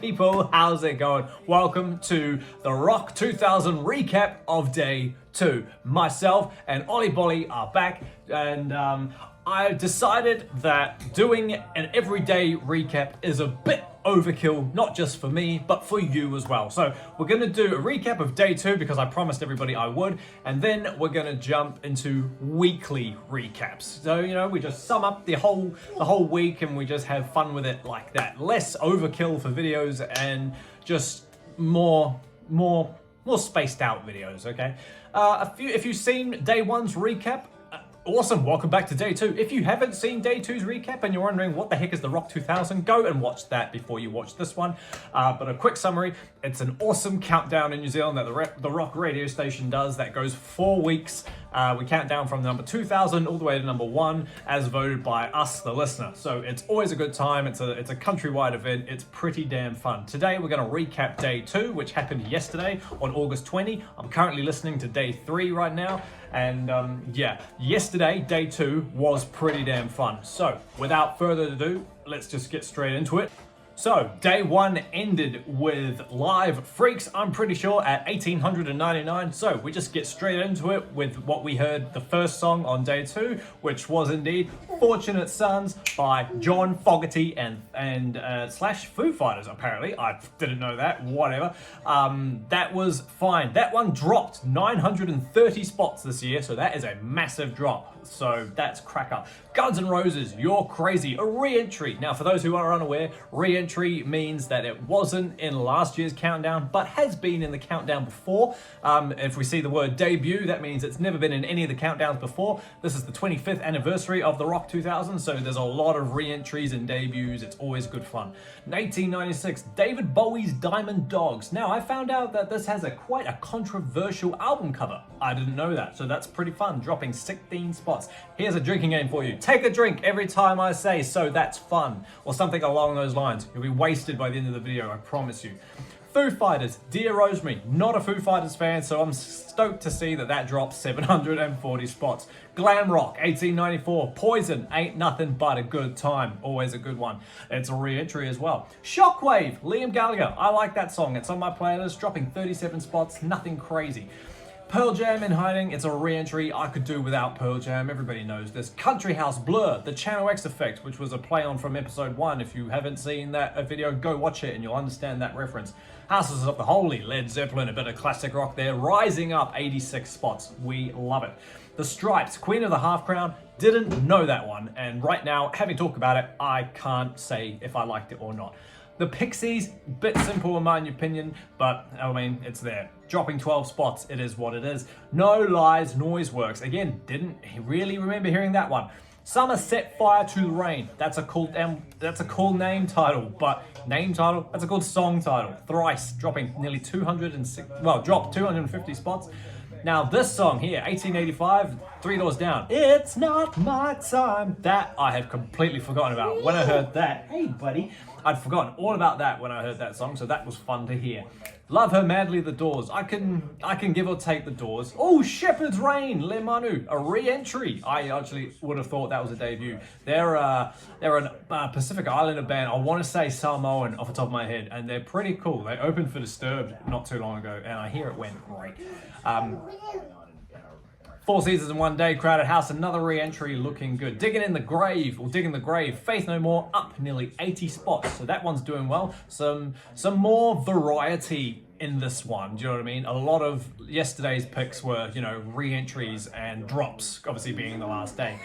people, how's it going? Welcome to the Rock 2000 recap of day 2. Myself and Ollie Bolly are back, and I decided that doing an everyday recap is a bit overkill, not just for me, but for you as well. So we're going to do a recap of day 2 because I promised everybody I would, and then we're going to jump into weekly recaps. So, you know, we just sum up the whole week and we just have fun with it like that. Less overkill for videos and just more spaced out videos, okay? If you've seen day 1's recap, awesome, welcome back to day 2. If you haven't seen day 2's recap and you're wondering what the heck is the Rock 2000, go and watch that before you watch this one. But a quick summary, it's an awesome countdown in New Zealand that the Rock radio station does that goes 4 weeks. We count down from number 2000 all the way to number 1 as voted by us, the listener. So it's always a good time. It's a countrywide event. It's pretty damn fun. Today we're going to recap day 2, which happened yesterday on August 20. I'm currently listening to day 3 right now. And yeah, yesterday, day 2 was pretty damn fun. So without further ado, let's just get straight into it. So, day 1 ended with Live Freaks, I'm pretty sure, at 1899. So, we just get straight into it with what we heard the first song on day 2, which was indeed Fortunate Sons by John Fogerty and slash Foo Fighters, apparently. I didn't know that, whatever. That was fine. That one dropped 930 spots this year, so that is a massive drop. So, that's cracker. Guns N' Roses, You're Crazy, a re-entry. Now, for those who are unaware, re-entry means that it wasn't in last year's countdown, but has been in the countdown before. If we see the word debut, that means it's never been in any of the countdowns before. This is the 25th anniversary of the Rock 2000, so there's a lot of re-entries and debuts. It's always good fun. 1896, David Bowie's Diamond Dogs. Now, I found out that this has quite a controversial album cover. I didn't know that, so that's pretty fun, dropping 16 spots. Here's a drinking game for you. Take a drink every time I say "so that's fun" or something along those lines. You'll be wasted by the end of the video, I promise you. Foo Fighters, Dear Rosemary. Not a Foo Fighters fan, so I'm stoked to see that dropped 740 spots. Glam Rock, 1894. Poison, Ain't Nothing But a Good Time. Always a good one. It's a re-entry as well. Shockwave, Liam Gallagher. I like that song. It's on my playlist, dropping 37 spots. Nothing crazy. Pearl Jam in Hiding, it's a re-entry. I could do without Pearl Jam, everybody knows this. Country House, Blur, The Channel X Effect, which was a play on from episode 1. If you haven't seen that video, go watch it and you'll understand that reference. Houses of the Holy, Led Zeppelin, a bit of classic rock there. Rising Up, 86 spots. We love it. The Stripes, Queen of the Half Crown, didn't know that one. And right now, having talked about it, I can't say if I liked it or not. The Pixies, bit simple in my opinion, but I mean, it's there. Dropping 12 spots, it is what it is. No Lies, Noiseworks. Again, didn't really remember hearing that one. Summer Set Fire to the Rain. That's a cool name title, that's a cool song title. Thrice, dropping nearly 250 spots. Now this song here, 1885, Three Doors Down. It's Not My Time. That I have completely forgotten about. When I heard that, hey buddy, I'd forgotten all about that when I heard that song, so that was fun to hear. Love Her Madly, The Doors. I can give or take The Doors. Oh, Shepherd's Reign, Le Manu, a re-entry. I actually would have thought that was a debut. They're a Pacific Islander band. I want to say Samoan off the top of my head, and they're pretty cool. They opened for Disturbed not too long ago, and I hear it went great. 4 Seasons in One Day, Crowded House, another re-entry looking good. Digging in the Grave, Faith No More, up nearly 80 spots. So that one's doing well. Some more variety in this one, do you know what I mean? A lot of yesterday's picks were, you know, re-entries and drops, obviously being the last day.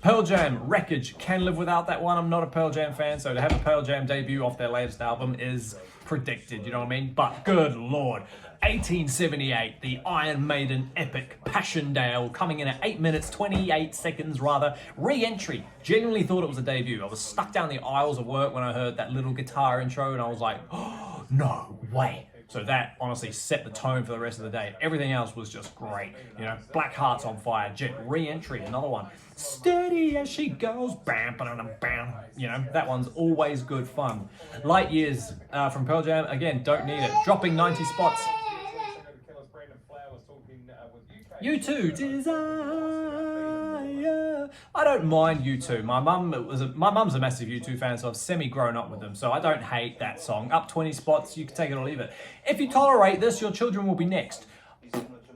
Pearl Jam, Wreckage, can live without that one. I'm not a Pearl Jam fan, so to have a Pearl Jam debut off their latest album is predicted, you know what I mean? But good lord. 1878, the Iron Maiden epic Passchendaele, coming in at 8 minutes, 28 seconds rather. Re-entry. Genuinely thought it was a debut. I was stuck down the aisles of work when I heard that little guitar intro and I was like, oh, no way. So that honestly set the tone for the rest of the day. Everything else was just great. You know, Black Hearts on Fire, Jet, re-entry, another one. Steady as she goes, bam, bam, bam. You know, that one's always good fun. Light Years from Pearl Jam, again, don't need it. Dropping 90 spots. U2, Desire. yeah. I don't mind U2. My mum's a massive U2 fan, so I've semi-grown up with them. So I don't hate that song. Up 20 spots, you can take it or leave it. If you tolerate this, your children will be next.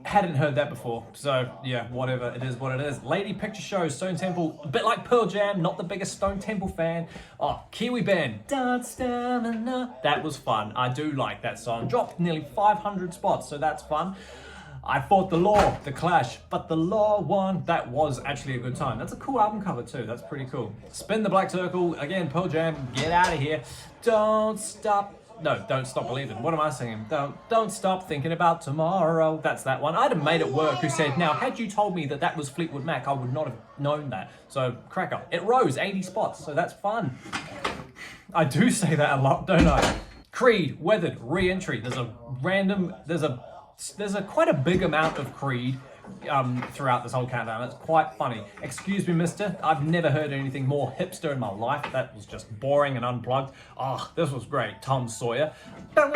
Hadn't heard that before, so yeah, whatever, it is what it is. Lady Picture Show, Stone Temple, a bit like Pearl Jam, not the biggest Stone Temple fan. Oh, Kiwi Band, Dance Stamina, that was fun. I do like that song. Dropped nearly 500 spots, so that's fun. I Fought the Law, The Clash, but the Law won. That was actually a good time. That's a cool album cover too, that's pretty cool. Spin the Black Circle, again, Pearl Jam, Get Out of Here. Don't Stop. No, Don't Stop Believing. What am I singing? Don't Stop Thinking About Tomorrow. That's that one. I had a mate at work who said, now, had you told me that that was Fleetwood Mac, I would not have known that. So, cracker. It rose 80 spots, so that's fun. I do say that a lot, don't I? Creed, Weathered, Re-Entry. There's a quite a big amount of Creed throughout this whole countdown. It's quite funny. Excuse me, mister. I've never heard anything more hipster in my life. That was just boring and unplugged. Oh, this was great. Tom Sawyer. I don't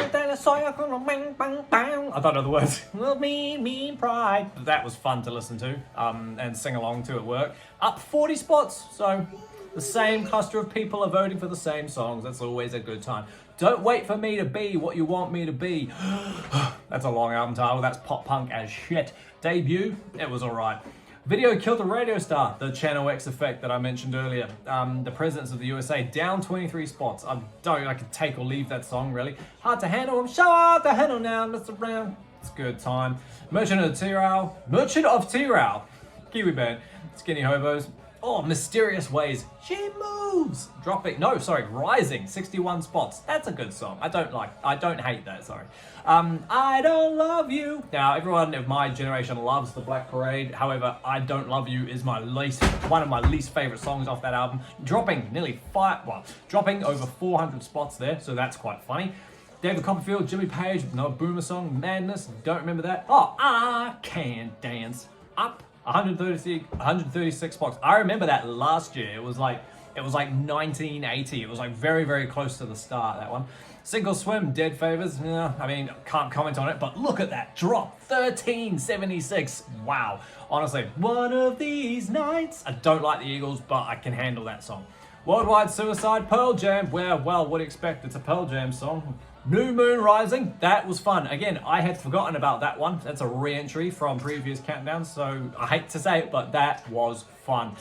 know the words. Mean pride. That was fun to listen to and sing along to at work. Up 40 spots. So the same cluster of people are voting for the same songs. That's always a good time. Don't wait for me to be what you want me to be. That's a long album title. That's pop punk as shit. Debut, it was alright. Video Killed a Radio Star, the Channel X effect that I mentioned earlier. The Presidents of the USA, down 23 spots. I could take or leave that song, really. Hard to handle, I'm sure hard to handle now, Mr. Brown. It's a good time. Merchant of T-Rail, Kiwi Band, Skinny Hobos. Oh, Mysterious Ways, She Moves. Rising, 61 spots. That's a good song. I don't hate that, sorry. I Don't Love You. Now, everyone of my generation loves The Black Parade. However, I Don't Love You is one of my least favorite songs off that album. Dropping over 400 spots there, so that's quite funny. David Copperfield, Jimmy Page, no Boomer song, Madness, don't remember that. Oh, I Can Dance, Up 136 spots. I remember that last year. It was like 1980. It was like very, very close to the start, that one. Sink or Swim, Dead Favors. Yeah, I mean, can't comment on it, but look at that drop. 1376. Wow. Honestly, one of these nights. I don't like the Eagles, but I can handle that song. Worldwide Suicide, Pearl Jam. Well, what do you expect? It's a Pearl Jam song. New Moon Rising, that was fun. Again, I had forgotten about that one. That's a re-entry from previous countdowns, so I hate to say it, but that was fun.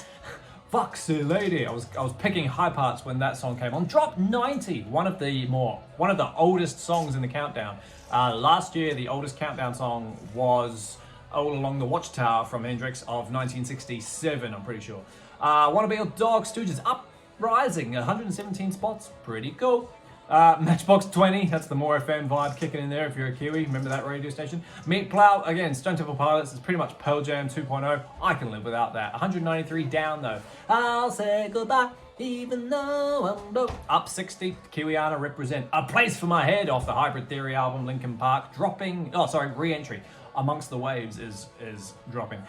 Foxy Lady, I was picking high parts when that song came on. Drop 90, one of the oldest songs in the countdown. Last year, the oldest countdown song was All Along the Watchtower from Hendrix of 1967, I'm pretty sure. Wanna Be Your Dog, Stooges, Uprising, 117 spots, pretty cool. Matchbox 20, that's the More FM vibe kicking in there if you're a Kiwi. Remember that radio station? Meat Plow, again, Stone Temple Pilots, it's pretty much Pearl Jam 2.0. I can live without that. 193 down though. I'll say goodbye, even though I'm low. Up 60, Kiwiana Represent. A Place for My Head off the Hybrid Theory album, Linkin Park. Re-entry. Amongst the Waves is dropping.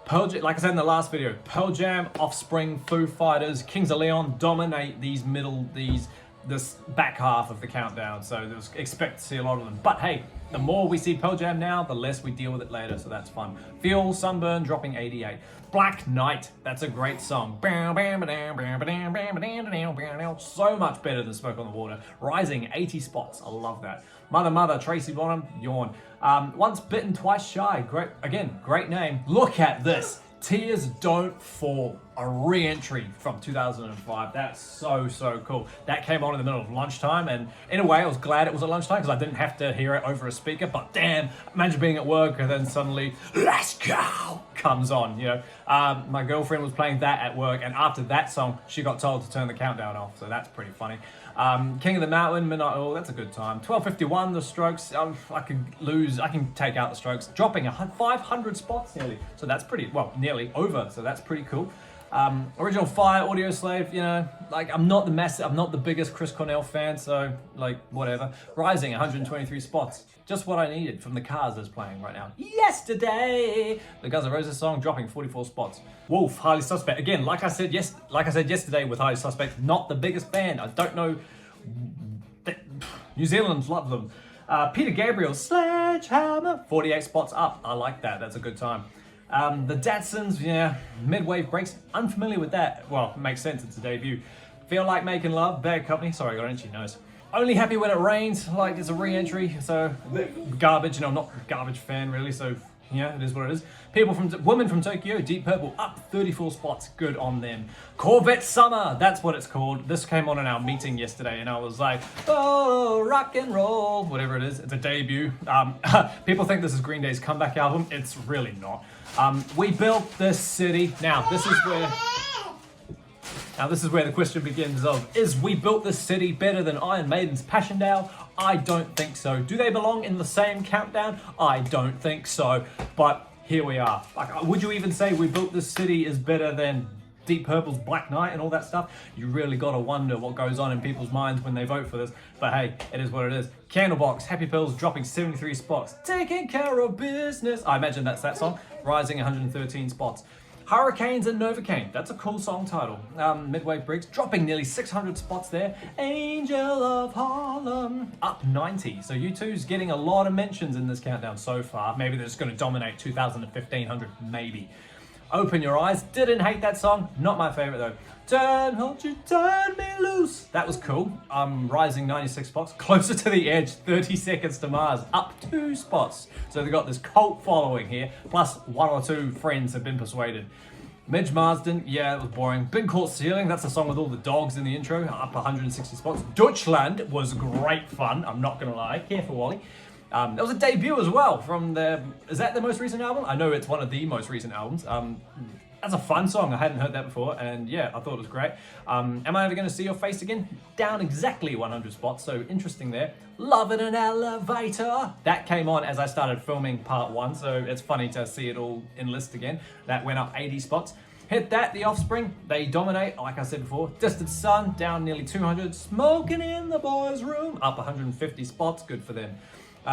Pearl Jam, like I said in the last video, Pearl Jam, Offspring, Foo Fighters, Kings of Leon dominate this back half of the countdown, so expect to see a lot of them. But hey, the more we see Pearl Jam now, the less we deal with it later, so that's fun. Fuel, Sunburn, dropping 88. Black Knight, that's a great song. So much better than Smoke on the Water. Rising, 80 spots, I love that. Mother, Tracy Bonham, Yawn. Once Bitten, Twice Shy, great name. Look at this. Tears Don't Fall, a re-entry from 2005. That's so cool. That came on in the middle of lunchtime, and in a way I was glad it was at lunchtime because I didn't have to hear it over a speaker, but damn, imagine being at work and then suddenly, let's go, comes on, you know. My girlfriend was playing that at work, and after that song, she got told to turn the countdown off, so that's pretty funny. King of the Mountain, Midnight Oil, that's a good time. 12:51, The Strokes, I can take out The Strokes, dropping 500 spots nearly, so that's nearly over, so that's pretty cool. Original Fire, Audio Slave, you know, like I'm not the biggest Chris Cornell fan, so like whatever. Rising, 123 spots, just what I needed from the Cars that's playing right now. Yesterday, the Guns N' Roses song dropping 44 spots. Wolf, Highly Suspect, again, like I said yesterday with Highly Suspect, not the biggest fan. I don't know, New Zealand love them. Peter Gabriel, Sledgehammer, 48 spots up. I like that. That's a good time. The Datsuns, yeah, mid-wave breaks. Unfamiliar with that. Well, it makes sense, it's a debut. Feel Like Making Love, Bad Company. Sorry, I got an itchy nose. Only Happy When It Rains, like it's a re-entry, so garbage, I'm not a garbage fan really, so yeah, it is what it is. Women from Tokyo, Deep Purple, up 34 spots, good on them. Corvette Summer, that's what it's called. This came on in our meeting yesterday, and I was like, oh, rock and roll, whatever it is. It's a debut. People think this is Green Day's comeback album. It's really not. We built this city. Now, this is where the question begins of, is We Built This City better than Iron Maiden's Passchendaele? I don't think so. Do they belong in the same countdown? I don't think so, but here we are. Like, would you even say We Built This City is better than Deep Purple's Black Knight and all that stuff? You really gotta wonder what goes on in people's minds when they vote for this, but hey, it is what it is. Candlebox, Happy Pills dropping 73 spots. Taking care of business. I imagine that's that song, rising 113 spots. Hurricanes and Novocaine, that's a cool song title. Midway Briggs dropping nearly 600 spots there. Angel of Harlem up 90. So U2's getting a lot of mentions in this countdown so far. Maybe they're just going to dominate 2,000 to 1,500, maybe. Open Your Eyes, didn't hate that song. Not my favorite though. Won't you turn me loose? That was cool. Rising 96 spots. Closer to the Edge, 30 Seconds to Mars, up 2 spots. So they've got this cult following here, plus 1 or 2 friends have been persuaded. Midge Marsden, yeah, it was boring. Been Caught Stealing, that's the song with all the dogs in the intro, up 160 spots. Deutschland was great fun, I'm not gonna lie. Careful, Wally. That was a debut as well from is that the most recent album? I know it's one of the most recent albums. That's a fun song, I hadn't heard that before, and yeah, I thought it was great. Am I ever gonna see your face again? Down exactly 100 spots, so interesting there. Love in an Elevator, that came on as I started filming part 1, so it's funny to see it all enlist again. That went up 80 spots. Hit That, The Offspring, they dominate, like I said before. Distant Sun, down nearly 200. Smoking in the Boys' Room, up 150 spots, good for them.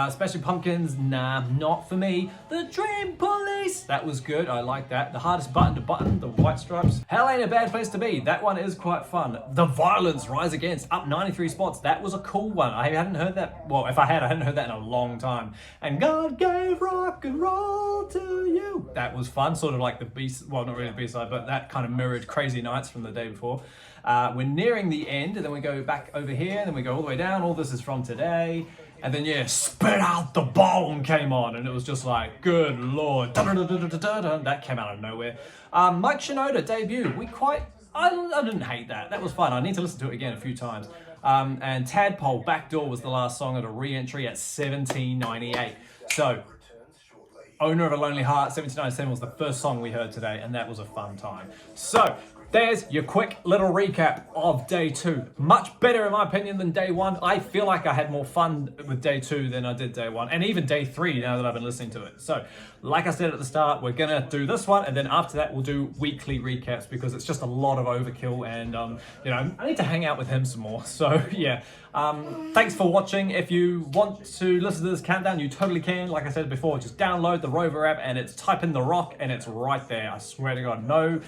Smashing Pumpkins, nah, not for me. The Dream Police, that was good, I like that. The Hardest Button to Button, the White Stripes. Hell Ain't a Bad Place to Be, that one is quite fun. The Violence, Rise Against, up 93 spots. That was a cool one. I hadn't heard that, well, if I hadn't heard that in a long time. And God Gave Rock and Roll to You. That was fun, sort of like the well, not really the B-side, but that kind of mirrored Crazy Nights from the day before. We're nearing the end, and then we go back over here, and then we go all the way down. All this is from today. And then, yeah, Spit Out the Bone came on, and it was just like, good lord. That came out of nowhere. Mike Shinoda debut. I didn't hate that. That was fun. I need to listen to it again a few times. And Tadpole, Backdoor was the last song at a re-entry at 1798. So, Owner of a Lonely Heart, 1797 was the first song we heard today, and that was a fun time. So, there's your quick little recap of day 2. Much better in my opinion than day 1. I feel like I had more fun with day 2 than I did day 1, and even day 3 now that I've been listening to it. So, like I said at the start, we're gonna do this one, and then after that we'll do weekly recaps because it's just a lot of overkill, and you know, I need to hang out with him some more. So yeah, thanks for watching. If you want to listen to this countdown, you totally can. Like I said before, just download the Rover app and it's type in The Rock and it's right there. I swear to God, no,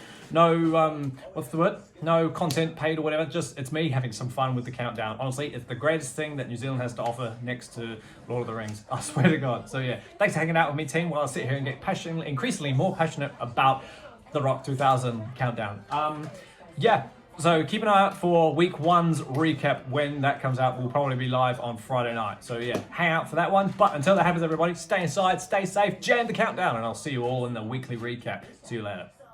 what's the word? No content paid or whatever, just it's me having some fun with the countdown. Honestly, it's the greatest thing that New Zealand has to offer next to Lord of the Rings. I swear to God. So yeah, thanks for hanging out with me, team, while I sit here and get increasingly more passionate about the Rock 2000 countdown. Yeah, so keep an eye out for week 1's recap when that comes out. We'll probably be live on Friday night. So yeah, hang out for that one. But until that happens, everybody, stay inside, stay safe, jam the countdown, and I'll see you all in the weekly recap. See you later.